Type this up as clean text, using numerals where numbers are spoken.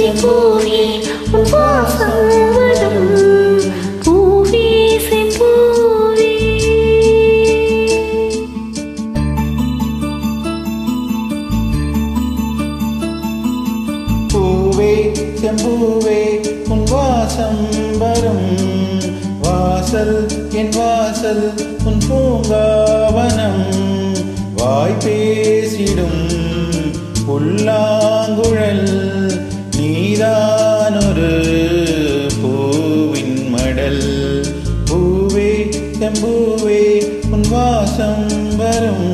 செம்பூவே உன் வாசம் வரும் பூவே செம்பூவே. பூவே செம்பூவே உன் வாசம் வரும் வாசல் என் வாசல் உன் பூங்காவனம் வாய் பேசிடும் புல்லாங்குழல் நீதானொரு பூவின் மடல். பூவே செம்பூவே உன் வாசம் வரும்